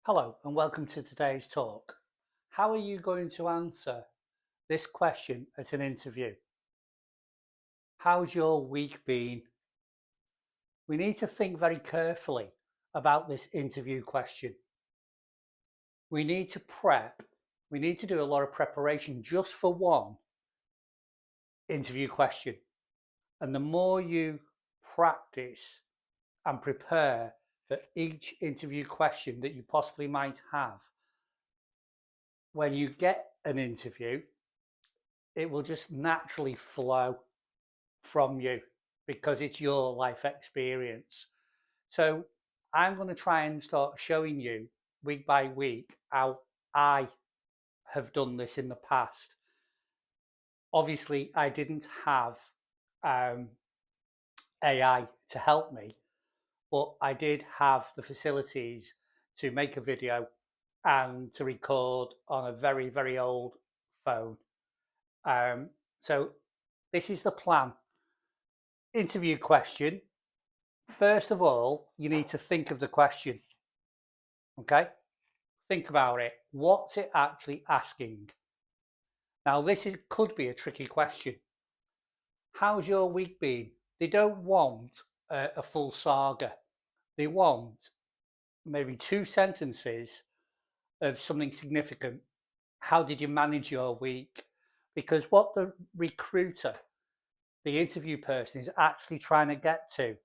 Hello and welcome to today's talk. How are you going to answer this question at an interview? How's your week been? We need to think very carefully about this interview question. We need to prep. We need to do a lot of preparation just for one interview question. And the more you practice and prepare for each interview question that you possibly might have, when you get an interview, it will just naturally flow from you because it's your life experience. So I'm going to try and start showing you week by week how I have done this in the past. Obviously, I didn't have AI to help me, but I did have the facilities to make a video and to record on a very, very old phone. So this is the plan. Interview question. First of all, you need to think of the question. Okay? Think about it. What's it actually asking? Now, could be a tricky question. How's your week been? They don't want a full saga. They want maybe two sentences of something significant. How did you manage your week? Because what the recruiter, the interview person, is actually trying to get to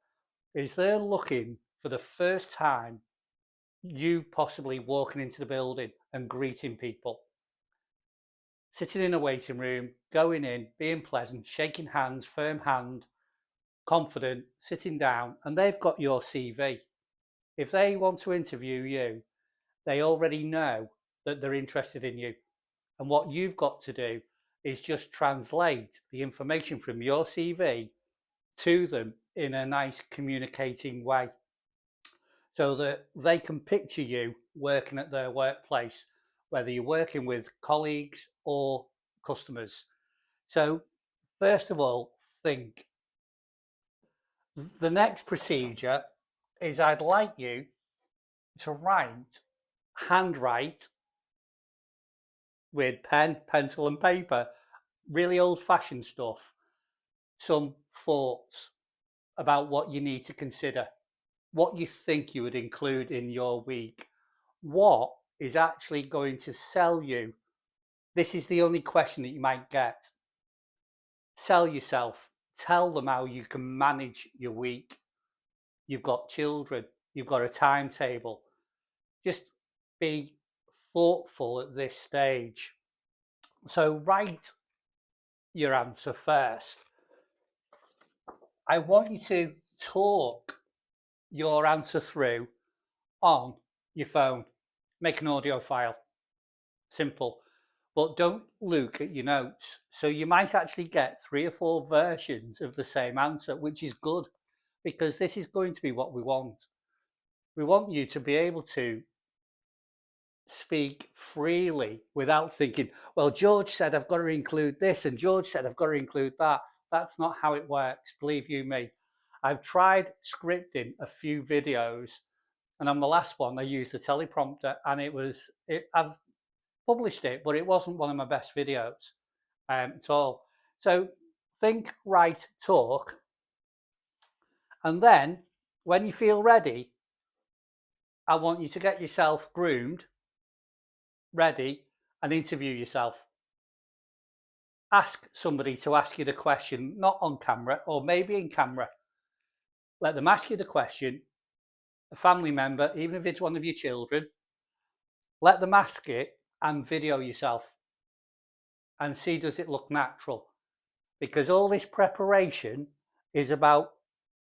is they're looking for the first time you possibly walking into the building and greeting people, sitting in a waiting room, going in, being pleasant, shaking hands, firm hand, confident, sitting down, and they've got your CV. If they want to interview you, they already know that they're interested in you. And what you've got to do is just translate the information from your CV to them in a nice communicating way so that they can picture you working at their workplace, whether you're working with colleagues or customers. So, first of all, think. The next procedure is I'd like you to handwrite with pen, pencil, and paper, really old fashioned stuff, some thoughts about what you need to consider, what you think you would include in your week, what is actually going to sell you. This is the only question that you might get. Sell yourself. Tell them how you can manage your week. You've got children. You've got a timetable. Just be thoughtful at this stage. So write your answer first. I want you to talk your answer through on your phone. Make an audio file. Simple. But don't look at your notes. So you might actually get 3 or 4 versions of the same answer, which is good because this is going to be what we want. We want you to be able to speak freely without thinking, well, George said I've got to include this and George said I've got to include that. That's not how it works, believe you me. I've tried scripting a few videos, and on the last one I used a teleprompter, and I've published it, but it wasn't one of my best videos at all. So think, write, talk, and then when you feel ready, I want you to get yourself groomed, ready, and interview yourself. Ask somebody to ask you the question, not on camera, or maybe in camera. Let them ask you the question, a family member, even if it's one of your children. Let them ask it and video yourself and see, does it look natural? Because all this preparation is about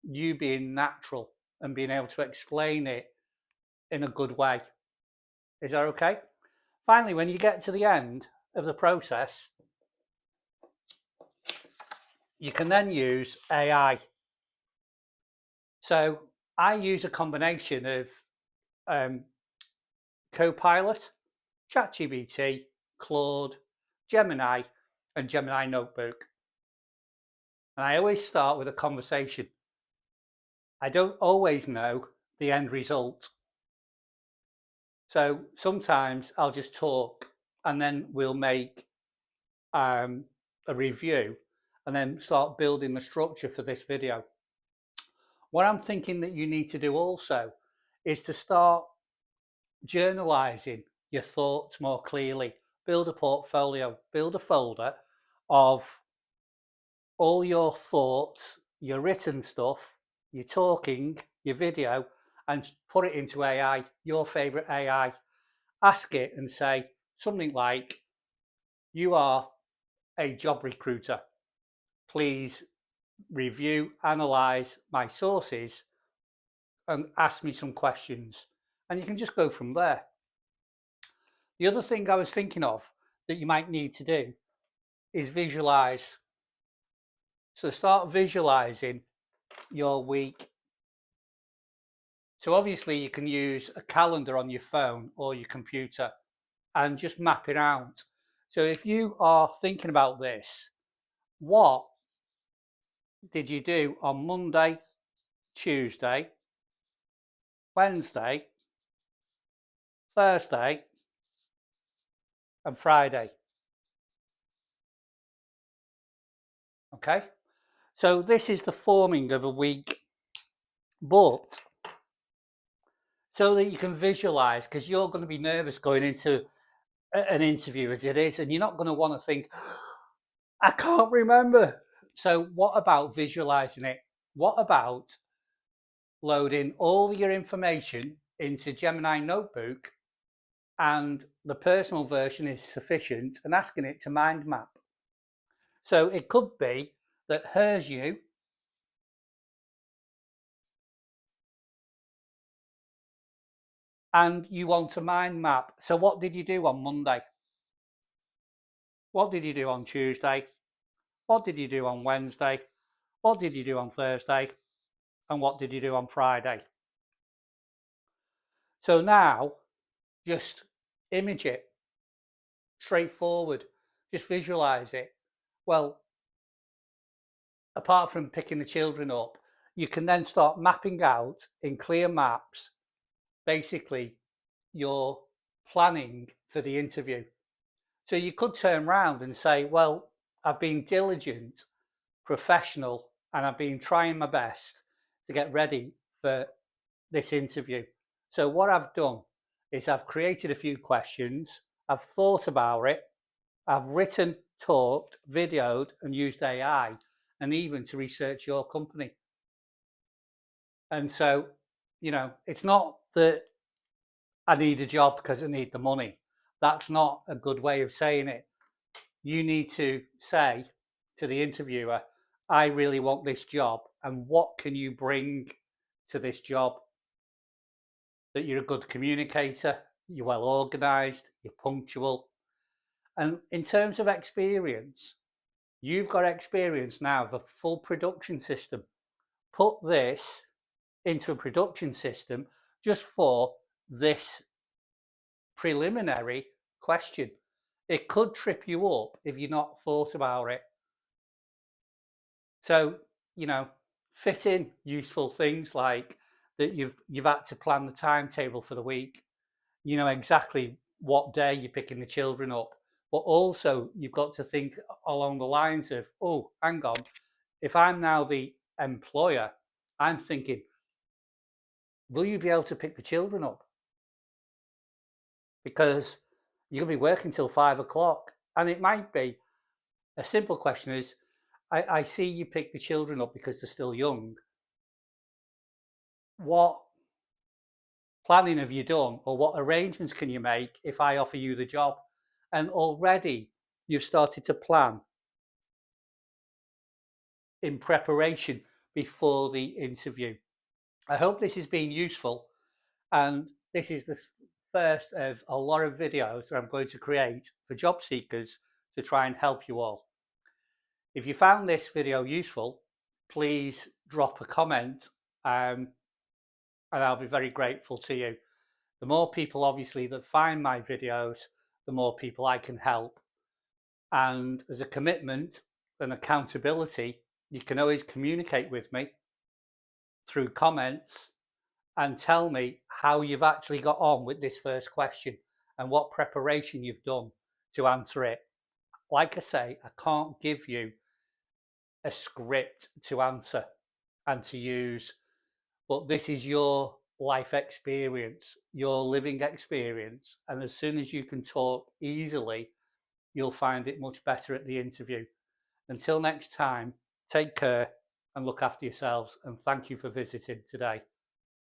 you being natural and being able to explain it in a good way. Is that okay? Finally, when you get to the end of the process, you can then use AI. So I use a combination of Copilot, ChatGPT, Claude, Gemini, and Gemini Notebook. And I always start with a conversation. I don't always know the end result. So sometimes I'll just talk and then we'll make a review and then start building the structure for this video. What I'm thinking that you need to do also is to start journalizing your thoughts more clearly. Build a portfolio, build a folder of all your thoughts, your written stuff, your talking, your video, and put it into AI, your favorite AI. Ask it and say something like, you are a job recruiter. Please review, analyze my sources and ask me some questions. And you can just go from there. The other thing I was thinking of that you might need to do is visualize. So start visualizing your week. So obviously you can use a calendar on your phone or your computer and just map it out. So if you are thinking about this, what did you do on Monday, Tuesday, Wednesday, Thursday, and Friday? Okay, so this is the forming of a week, but so that you can visualize, because you're going to be nervous going into an interview as it is, and you're not going to want to think, I can't remember. So, what about visualizing it? What about loading all your information into Gemini Notebook and the personal version is sufficient and asking it to mind map? So, it could be that here's you. And you want to mind map. So, what did you do on Monday? What did you do on Tuesday? What did you do on Wednesday? What did you do on Thursday? And what did you do on Friday? So now just image it, straightforward, just visualize it. Well, apart from picking the children up, you can then start mapping out in clear maps, basically your planning for the interview. So you could turn around and say, well, I've been diligent, professional, and I've been trying my best to get ready for this interview. So what I've done is I've created a few questions, I've thought about it, I've written, talked, videoed, and used AI, and even to research your company. And so, it's not that I need a job because I need the money. That's not a good way of saying it. You need to say to the interviewer, I really want this job, and what can you bring to this job? That you're a good communicator, you're well organized, you're punctual. And in terms of experience, you've got experience now of a full production system. Put this into a production system just for this preliminary question. It could trip you up if you're not thought about it. So, fit in useful things like that you've had to plan the timetable for the week. You know exactly what day you're picking the children up, but also you've got to think along the lines of, oh, hang on, if I'm now the employer, I'm thinking, will you be able to pick the children up? Because you're going to be working till 5 o'clock. And it might be a simple question is, I see you pick the children up because they're still young. What planning have you done, or what arrangements can you make if I offer you the job? And already you've started to plan in preparation before the interview. I hope this has been useful, and this is the first of a lot of videos that I'm going to create for job seekers to try and help you all. If you found this video useful, please drop a comment, and I'll be very grateful to you. The more people obviously that find my videos, the more people I can help. And as a commitment and accountability, you can always communicate with me through comments and tell me how you've actually got on with this first question and what preparation you've done to answer it. Like I say, I can't give you a script to answer and to use, but this is your life experience, your living experience. And as soon as you can talk easily, you'll find it much better at the interview. Until next time, take care and look after yourselves. And thank you for visiting today.